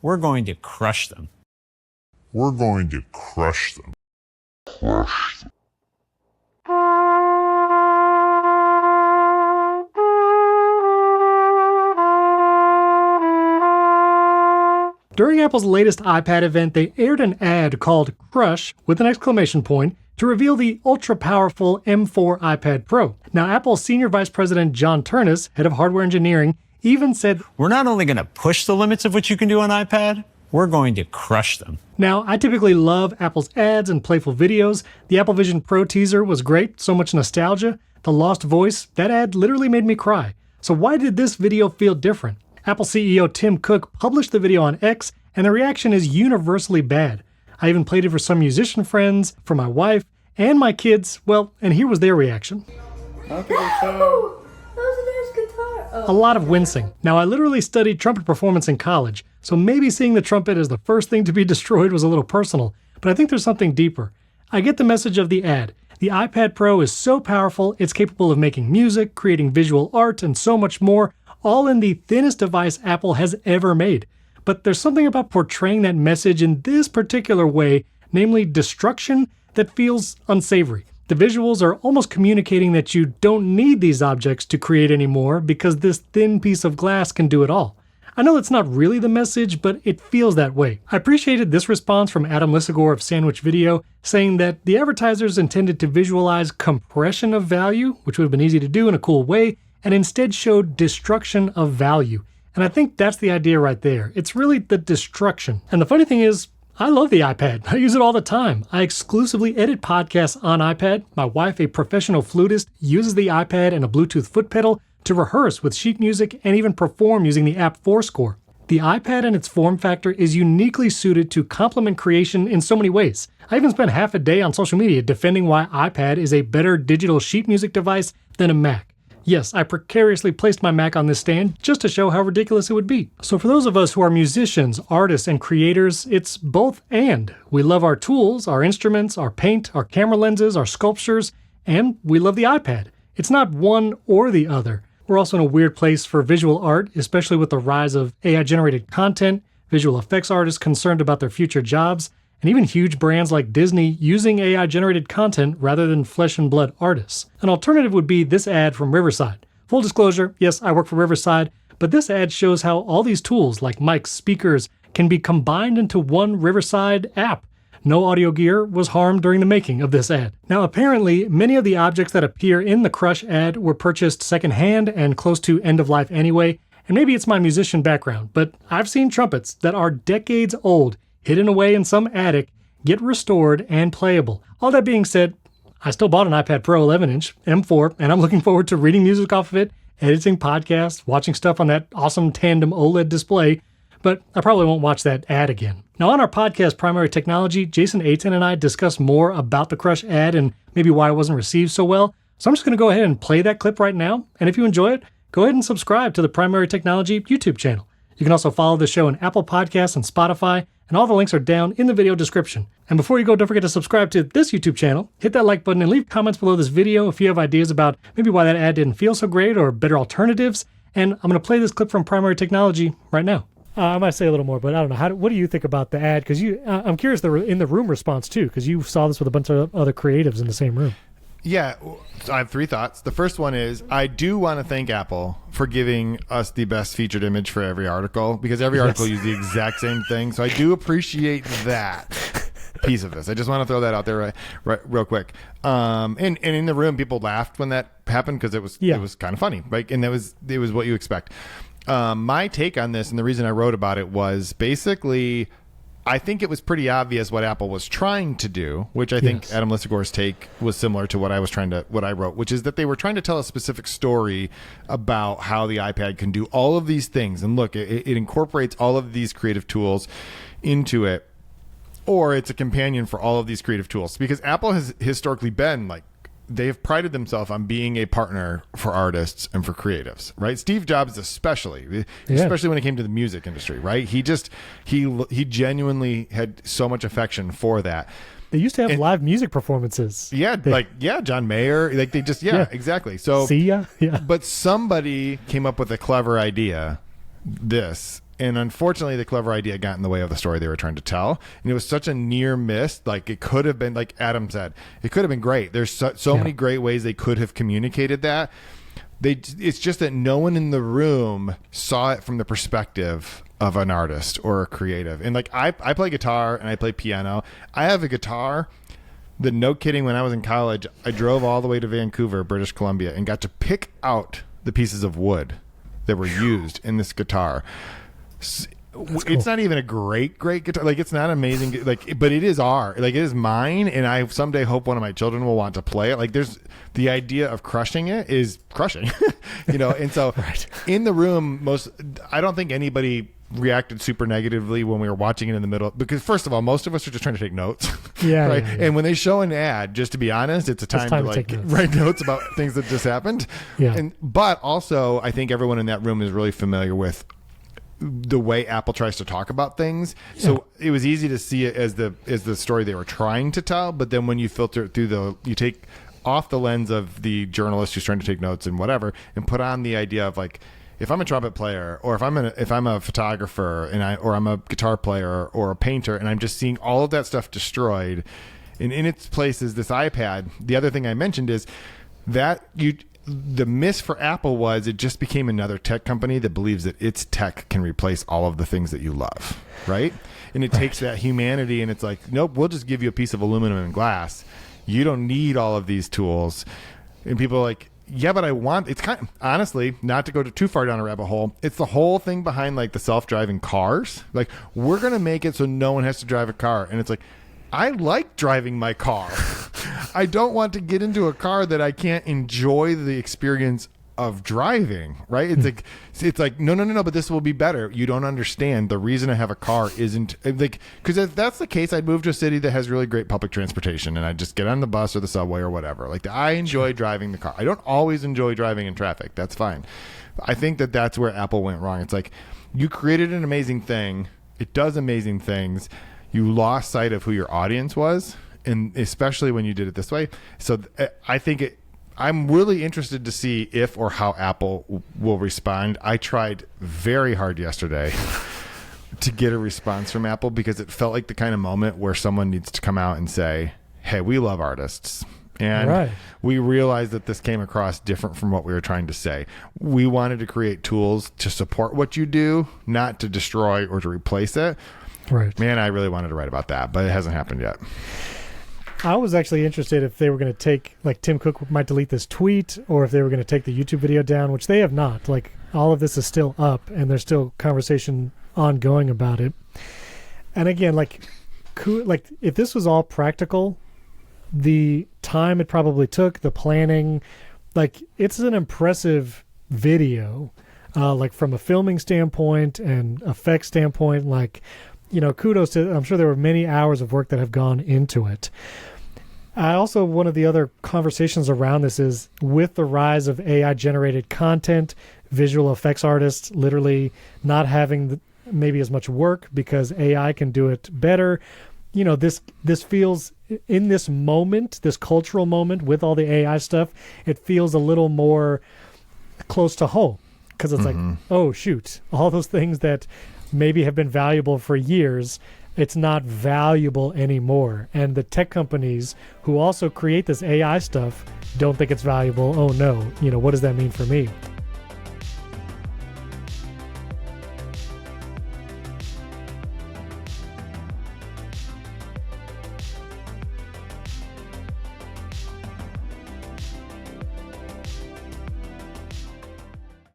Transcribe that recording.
we're going to crush them. We're going to crush them. During Apple's latest iPad event, they aired an ad called Crush with an exclamation point to reveal the ultra-powerful M4 iPad Pro. Now, Apple's Senior Vice President John Turnus, head of hardware engineering, even said, "We're not only going to push the limits of what you can do on iPad, we're going to crush them." Now, I typically love Apple's ads and playful videos. The Apple Vision Pro teaser was great, so much nostalgia. The Lost Voice, that ad literally made me cry. So why did this video feel different? Apple CEO Tim Cook published the video on X, and the reaction is universally bad. I even played it for some musician friends, for my wife, and my kids. Well, and here was their reaction. Okay, so... That was a nice guitar. Oh. A lot of wincing. Now, I literally studied trumpet performance in college, so maybe seeing the trumpet as the first thing to be destroyed was a little personal, but I think there's something deeper. I get the message of the ad. The iPad Pro is so powerful, it's capable of making music, creating visual art, and so much more, all in the thinnest device Apple has ever made. But there's something about portraying that message in this particular way, namely destruction, that feels unsavory. The visuals are almost communicating that you don't need these objects to create anymore because this thin piece of glass can do it all. I know that's not really the message, but it feels that way. I appreciated this response from Adam Lissagore of Sandwich Video, saying that the advertisers intended to visualize compression of value, which would have been easy to do in a cool way, and instead showed destruction of value. And I think that's the idea right there. It's really the destruction. And the funny thing is, I love the iPad. I use it all the time. I exclusively edit podcasts on iPad. My wife, a professional flutist, uses the iPad and a Bluetooth foot pedal to rehearse with sheet music and even perform using the app Fourscore. The iPad and its form factor is uniquely suited to complement creation in so many ways. I even spent half a day on social media defending why iPad is a better digital sheet music device than a Mac. Yes, I precariously placed my Mac on this stand just to show how ridiculous it would be. So for those of us who are musicians, artists, and creators, it's both and. We love our tools, our instruments, our paint, our camera lenses, our sculptures, and we love the iPad. It's not one or the other. We're also in a weird place for visual art, especially with the rise of AI-generated content, visual effects artists concerned about their future jobs, and even huge brands like Disney using AI-generated content rather than flesh and blood artists. An alternative would be this ad from Riverside. Full disclosure, yes, I work for Riverside, but this ad shows how all these tools like mics, speakers, can be combined into one Riverside app. No audio gear was harmed during the making of this ad. Now, apparently, many of the objects that appear in the Crush ad were purchased secondhand and close to end of life anyway, and maybe it's my musician background, but I've seen trumpets that are decades old hidden away in some attic, get restored and playable. All that being said, I still bought an iPad Pro 11-inch M4, and I'm looking forward to reading music off of it, editing podcasts, watching stuff on that awesome tandem OLED display, but I probably won't watch that ad again. Now on our podcast, Primary Technology, Jason Aten and I discuss more about the Crush ad and maybe why it wasn't received so well, so I'm just going to go ahead and play that clip right now, and if you enjoy it, go ahead and subscribe to the Primary Technology YouTube channel. You can also follow the show on Apple Podcasts and Spotify, and all the links are down in the video description. And before you go, don't forget to subscribe to this YouTube channel, hit that like button, and leave comments below this video if you have ideas about maybe why that ad didn't feel so great or better alternatives. And I'm going to play this clip from Primary Technology right now. I might say a little more, but I don't know. What do you think about the ad? Because I'm curious in the room response too, because you saw this with a bunch of other creatives in the same room. Yeah, so I have three thoughts. The first one is I do want to thank Apple for giving us the best featured image for every article, because every article used the exact same thing. So I do appreciate that piece of this. I just want to throw that out there right real quick. And in the room, people laughed when that happened because it was kind of funny, right? And it was what you expect. My take on this and the reason I wrote about it was basically, I think it was pretty obvious what Apple was trying to do, which I think Adam Lissagore's take was similar to what I wrote, which is that they were trying to tell a specific story about how the iPad can do all of these things. And look, it incorporates all of these creative tools into it, or it's a companion for all of these creative tools, because Apple has historically been like, they've prided themselves on being a partner for artists and for creatives, right? Steve Jobs especially when it came to the music industry, right? He genuinely had so much affection for that. They used to have live music performances. Yeah, John Mayer, like they just exactly. So see ya, yeah. But somebody came up with a clever idea, And unfortunately, the clever idea got in the way of the story they were trying to tell. And it was such a near miss. Like, it could have been, like Adam said, it could have been great. There's so many great ways they could have communicated that. It's just that no one in the room saw it from the perspective of an artist or a creative. And like, I play guitar and I play piano. I have a guitar that, no kidding, when I was in college, I drove all the way to Vancouver, British Columbia, and got to pick out the pieces of wood that were used in this guitar. Cool. It's not even a great guitar. Like, it's not amazing. Like, but it is it is mine. And I someday hope one of my children will want to play it. Like, there's the idea of crushing it is crushing, And so in the room, I don't think anybody reacted super negatively when we were watching it in the middle, because first of all, most of us are just trying to take notes. Yeah. Right. Yeah. And when they show an ad, just to be honest, it's a time to like write notes about things that just happened. Yeah. But also, I think everyone in that room is really familiar with the way Apple tries to talk about things. So it was easy to see it as the story they were trying to tell. But then when you filter it through you take off the lens of the journalist who's trying to take notes and whatever, and put on the idea of like, if I'm a trumpet player, or if I'm a photographer, or I'm a guitar player or a painter, and I'm just seeing all of that stuff destroyed, and in its place is this iPad. The other thing I mentioned is that the miss for Apple was it just became another tech company that believes that its tech can replace all of the things that you love, right? And it takes that humanity, and it's like, nope, we'll just give you a piece of aluminum and glass. You don't need all of these tools. And people are like, yeah, but it's kind of, honestly, not to go too far down a rabbit hole, it's the whole thing behind like the self-driving cars. Like, we're going to make it so no one has to drive a car. And it's like, I like driving my car. I don't want to get into a car that I can't enjoy the experience of driving, right? It's like no, but this will be better. You don't understand. The reason I have a car isn't like, because if that's the case, I'd move to a city that has really great public transportation, and I just get on the bus or the subway or whatever. Like, I enjoy driving the car. I don't always enjoy driving in traffic. That's fine. I think that's where Apple went wrong. It's like, you created an amazing thing. It does amazing things. You lost sight of who your audience was, and especially when you did it this way. So I think I'm really interested to see if or how Apple will respond. I tried very hard yesterday to get a response from Apple, because it felt like the kind of moment where someone needs to come out and say, hey, we love artists. And we realized that this came across different from what we were trying to say. We wanted to create tools to support what you do, not to destroy or to replace it. Right. Man, I really wanted to write about that, but it hasn't happened yet. I was actually interested if they were going to take, like, Tim Cook might delete this tweet, or if they were going to take the YouTube video down, which they have not. Like, all of this is still up, and there's still conversation ongoing about it. And again, like if this was all practical, the time it probably took, the planning, like, it's an impressive video, like from a filming standpoint and effects standpoint. Like, kudos to, I'm sure there were many hours of work that have gone into it. One of the other conversations around this is, with the rise of AI generated content, visual effects artists literally not having maybe as much work because AI can do it better. This feels, in this moment, this cultural moment with all the AI stuff, it feels a little more close to home, because it's like, oh shoot, all those things that maybe have been valuable for years, it's not valuable anymore. And the tech companies who also create this AI stuff don't think it's valuable. Oh no, what does that mean for me?